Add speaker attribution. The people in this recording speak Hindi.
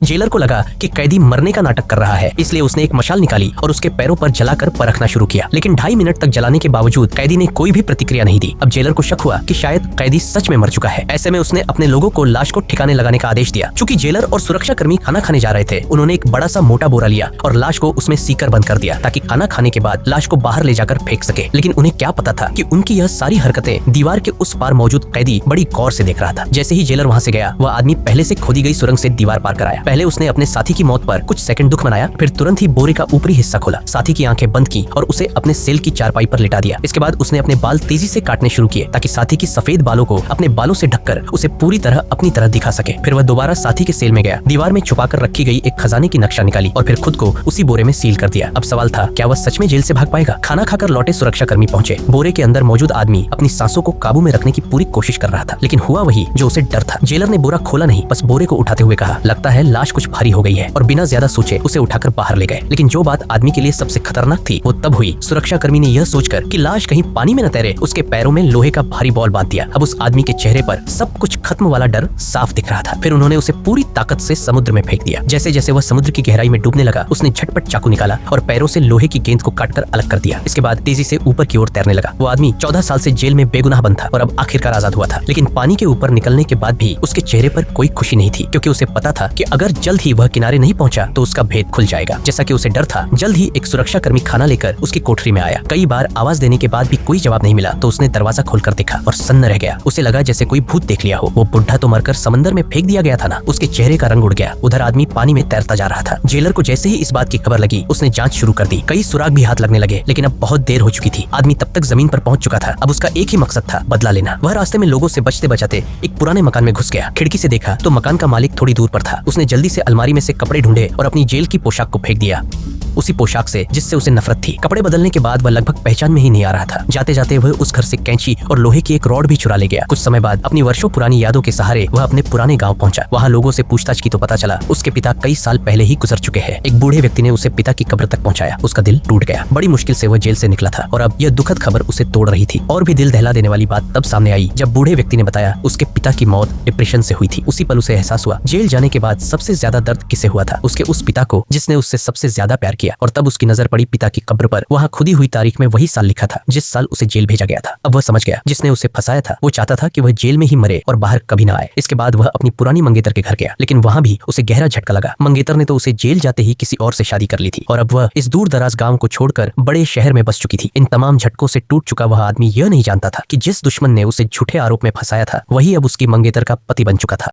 Speaker 1: जेलर को लगा कि कैदी मरने का नाटक कर रहा है, इसलिए उसने एक मशाल निकाली और उसके पैरों पर जलाकर परखना शुरू किया। लेकिन 2.5 मिनट तक जलाने के बावजूद कैदी ने कोई भी प्रतिक्रिया नहीं दी। अब जेलर को शक हुआ कि शायद कैदी सच में मर चुका है। ऐसे में उसने अपने लोगों को लाश को ठिकाने लगाने का आदेश दिया। चूंकि जेलर और सुरक्षा कर्मी खाना खाने जा रहे थे, उन्होंने एक बड़ा सा मोटा बोरा लिया और लाश को उसमें सीकर बंद कर दिया ताकि खाना खाने के बाद लाश को बाहर ले जाकर फेंक सके। लेकिन उन्हें क्या पता था कि उनकी यह सारी हरकतें दीवार के उस पार मौजूद कैदी बड़ी गौर से देख रहा था। जैसे ही जेलर वहाँ से गया, वह आदमी पहले से खोदी गई सुरंग से दीवार पार कराया। पहले उसने अपने साथी की मौत पर कुछ सेकंड दुख मनाया, फिर तुरंत ही बोरे का ऊपरी हिस्सा खोला, साथी की आंखें बंद की और उसे अपने सेल की चारपाई पर लिटा दिया। इसके बाद उसने अपने बाल तेजी से काटने शुरू किए ताकि साथी की सफेद बालों को अपने बालों से ढककर उसे पूरी तरह अपनी तरह दिखा सके। फिर वह दोबारा साथी के सेल में गया, दीवार में छुपाकर रखी गई एक खजाने की नक्शा निकाली और फिर खुद को उसी बोरे में सील कर दिया। अब सवाल था, क्या वह सच में जेल से भाग पाएगा? खाना खाकर लौटे सुरक्षा कर्मी पहुंचे। बोरे के अंदर मौजूद आदमी अपनी सांसों को काबू में रखने की पूरी कोशिश कर रहा था, लेकिन हुआ वही जो उसे डर था। जेलर ने बोरा खोला नहीं, बस बोरे को उठाते हुए कहा, लगता है लाश कुछ भारी हो गई है, और बिना ज्यादा सोचे उसे उठाकर बाहर ले गए। लेकिन जो बात आदमी के लिए सबसे खतरनाक थी वो तब हुई। सुरक्षा कर्मी ने यह सोचकर कि लाश कहीं पानी में न तैरे, उसके पैरों में लोहे का भारी बॉल बांध दिया। अब उस आदमी के चेहरे पर सब कुछ खत्म वाला डर साफ दिख रहा था। फिर उन्होंने उसे पूरी ताकत से समुद्र में फेंक दिया। जैसे जैसे वह समुद्र की गहराई में डूबने लगा, उसने झटपट चाकू निकाला और पैरों से लोहे की गेंद को काटकर अलग कर दिया। इसके बाद तेजी से ऊपर की ओर तैरने लगा। वो आदमी 14 साल से जेल में बेगुनाह बंद था और अब आखिरकार आजाद हुआ था। लेकिन पानी के ऊपर निकलने के बाद भी उसके चेहरे पर कोई खुशी नहीं थी, क्योंकि उसे पता था कि अगर जल्द ही वह किनारे नहीं पहुंचा तो उसका भेद खुल जाएगा। जैसा कि उसे डर था, जल्द ही एक सुरक्षा कर्मी खाना लेकर उसकी कोठरी में आया। कई बार आवाज देने के बाद भी कोई जवाब नहीं मिला तो उसने दरवाजा खोलकर देखा और सन्न रह गया। उसे लगा जैसे कोई भूत देख लिया हो। वो बुढ़ा तो मरकर समंदर में फेंक दिया गया था ना। उसके चेहरे का रंग उड़ गया। उधर आदमी पानी में तैरता जा रहा था। जेलर को जैसे ही इस बात की खबर लगी, उसने जांच शुरू कर दी। कई सुराग भी हाथ लगने लगे, लेकिन अब बहुत देर हो चुकी थी। आदमी तब तक जमीन पर पहुंच चुका था। अब उसका एक ही मकसद था, बदला लेना। वह रास्ते में लोगों से बचते बचाते एक पुराने मकान में घुस गया। खिड़की से देखा तो मकान का मालिक थोड़ी दूर पर था। उसने जल्दी से अलमारी में से कपड़े ढूंढे और अपनी जेल की पोशाक को फेंक दिया, उसी पोशाक से जिससे उसे नफरत थी। कपड़े बदलने के बाद वह लगभग पहचान में ही नहीं आ रहा था। जाते जाते वह उस घर से कैंची और लोहे की एक रॉड भी चुरा ले गया। कुछ समय बाद अपनी वर्षों पुरानी यादों के सहारे वह अपने पुराने गांव पहुंचा। वहां लोगों से पूछताछ की तो पता चला उसके पिता कई साल पहले ही गुजर चुके हैं। एक बूढ़े व्यक्ति ने उसे पिता की कब्र तक पहुंचाया। उसका दिल टूट गया। बड़ी मुश्किल से वह जेल से निकला था और अब यह दुखद खबर उसे तोड़ रही थी। और भी दिल दहला देने वाली बात तब सामने आई जब बूढ़े व्यक्ति ने बताया उसके पिता की मौत डिप्रेशन से हुई थी। उसी पल उसे एहसास हुआ, जेल जाने के बाद सबसे ज्यादा दर्द किसे हुआ था? उसके उस पिता को जिसने उससे सबसे ज्यादा प्यार किया। और तब उसकी नजर पड़ी पिता की कब्र पर। वहाँ खुदी हुई तारीख में वही साल लिखा था जिस साल उसे जेल भेजा गया था। अब वह समझ गया, जिसने उसे फंसाया था वो चाहता था कि वह जेल में ही मरे और बाहर कभी ना आए। इसके बाद वह अपनी पुरानी मंगेतर के घर गया, लेकिन वहाँ भी उसे गहरा झटका लगा। मंगेतर ने तो उसे जेल जाते ही किसी और से शादी कर ली थी और अब वह इस दूर दराज गाँव को छोड़कर बड़े शहर में बस चुकी थी। इन तमाम झटकों से टूट चुका वह आदमी यह नहीं जानता था कि जिस दुश्मन ने उसे झूठे आरोप में फंसाया था वही अब उसकी मंगेतर का पति बन चुका था।